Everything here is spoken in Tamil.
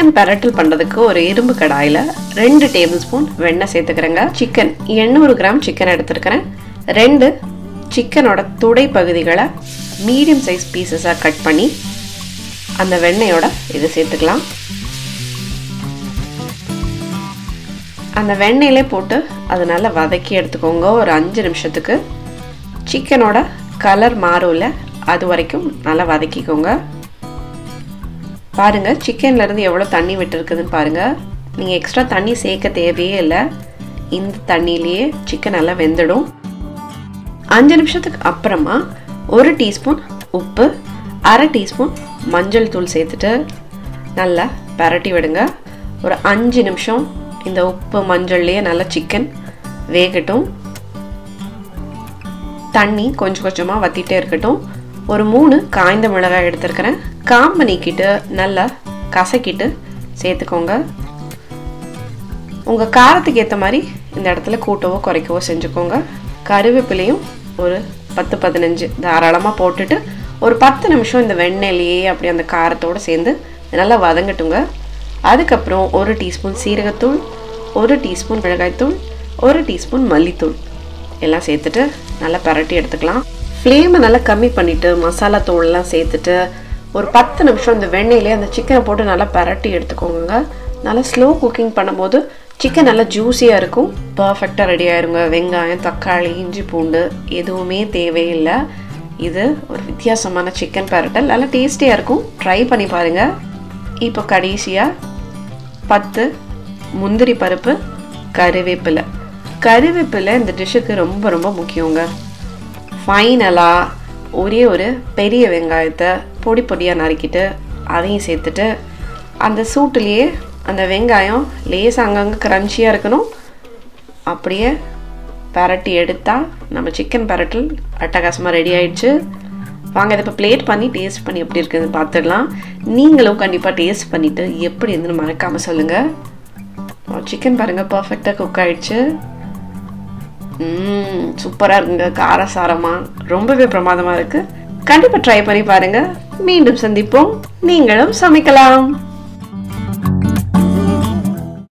சிக்கன் பெரட்டல் பண்ணுறதுக்கு ஒரு இரும்பு கடாயில் 2 டேபிள் ஸ்பூன் வெண்ணெய் சேர்த்துக்கிறேங்க. சிக்கன் 800 கிராம் சிக்கன் எடுத்துருக்கிறேன். 2 சிக்கனோட துடை பகுதிகளை மீடியம் சைஸ் பீசஸாக கட் பண்ணி அந்த வெண்ணெயோட இது சேர்த்துக்கலாம். அந்த வெண்ணெயிலே போட்டு அதை நல்லா வதக்கி எடுத்துக்கோங்க. ஒரு 5 நிமிஷத்துக்கு சிக்கனோட கலர் மாறும்ல, அது வரைக்கும் நல்லா வதக்கிக்கோங்க. பாருங்கள், சிக்கன்லேருந்து எவ்வளோ தண்ணி விட்டுருக்குதுன்னு பாருங்கள். நீங்கள் எக்ஸ்ட்ரா தண்ணி சேர்க்க தேவையே இல்லை. இந்த தண்ணியிலேயே சிக்கன் நல்லா வெந்துடும். 5 நிமிஷத்துக்கு அப்புறமா 1 டீஸ்பூன் உப்பு, 1/2 டீஸ்பூன் மஞ்சள் தூள் சேர்த்துட்டு நல்லா பரட்டி விடுங்க. ஒரு 5 நிமிஷம் இந்த உப்பு மஞ்சள்லேயே நல்லா சிக்கன் வேகட்டும். தண்ணி கொஞ்சம் கொஞ்சமாக வற்றிட்டே இருக்கட்டும். ஒரு 3 காய்ந்த மிளகாய் எடுத்துருக்கிறேன். காம்பு நீக்கிட்டு நல்லா கசக்கிட்டு சேர்த்துக்கோங்க. உங்கள் காரத்துக்கு ஏற்ற மாதிரி இந்த இடத்துல கூட்டவோ குறைக்கவோ செஞ்சுக்கோங்க. கருவேப்பிலையும் ஒரு 10-15 தாராளமாக போட்டுட்டு ஒரு 10 நிமிஷம் இந்த வெண்ணெயிலேயே அப்படி அந்த காரத்தோடு சேர்ந்து நல்லா வதங்கட்டுங்க. அதுக்கப்புறம் 1 டீஸ்பூன் சீரகத்தூள், 1 டீஸ்பூன் மிளகாய்த்தூள், 1 டீஸ்பூன் மல்லித்தூள் எல்லாம் சேர்த்துட்டு நல்லா பரட்டி எடுத்துக்கலாம். ஃப்ளேமை நல்லா கம்மி பண்ணிவிட்டு மசாலா தூள்லாம் சேர்த்துட்டு ஒரு 10 நிமிஷம் இந்த வெண்ணெயிலே அந்த சிக்கனை போட்டு நல்லா பரட்டி எடுத்துக்கோங்க. நல்லா ஸ்லோ குக்கிங் பண்ணும்போது சிக்கன் நல்லா ஜூஸியாக இருக்கும். பர்ஃபெக்டாக ரெடி ஆயிருங்க. வெங்காயம், தக்காளி, இஞ்சி, பூண்டு எதுவுமே தேவையில்லை. இது ஒரு வித்தியாசமான சிக்கன் பரட்டல், நல்லா டேஸ்டியாக இருக்கும். ட்ரை பண்ணி பாருங்கள். இப்போ கடைசியாக 10 முந்திரி பருப்பு, கருவேப்பிலை. கருவேப்பிலை இந்த டிஷ்ஷுக்கு ரொம்ப ரொம்ப முக்கியங்க. ஃபைனலாக ஒரே ஒரு பெரிய வெங்காயத்தை பொடி பொடியாக நறுக்கிட்டு அதையும் சேர்த்துட்டு அந்த சூட்டுலேயே அந்த வெங்காயம் லேசாக அங்கங்கே க்ரன்ச்சியாக இருக்கணும். அப்படியே பரட்டி எடுத்தால் நம்ம சிக்கன் பரட்டல் அட்டகாசமாக ரெடி ஆயிடுச்சு. வாங்க இதை இப்போ பிளேட் பண்ணி டேஸ்ட் பண்ணி எப்படி இருக்குதுன்னு பார்த்துடலாம். நீங்களும் கண்டிப்பாக டேஸ்ட் பண்ணிவிட்டு எப்படி இருந்துன்னு மறக்காமல் சொல்லுங்கள். சிக்கன் பாருங்கள், பர்ஃபெக்டாக குக் ஆகிடுச்சு. சூப்பராக இருக்குங்க. காரசாரமாக ரொம்பவே பிரமாதமாக இருக்குது. கண்டிப்பாக ட்ரை பண்ணி பாருங்கள். மீண்டும் சந்திப்போம். நீங்களும் சமைக்கலாம்.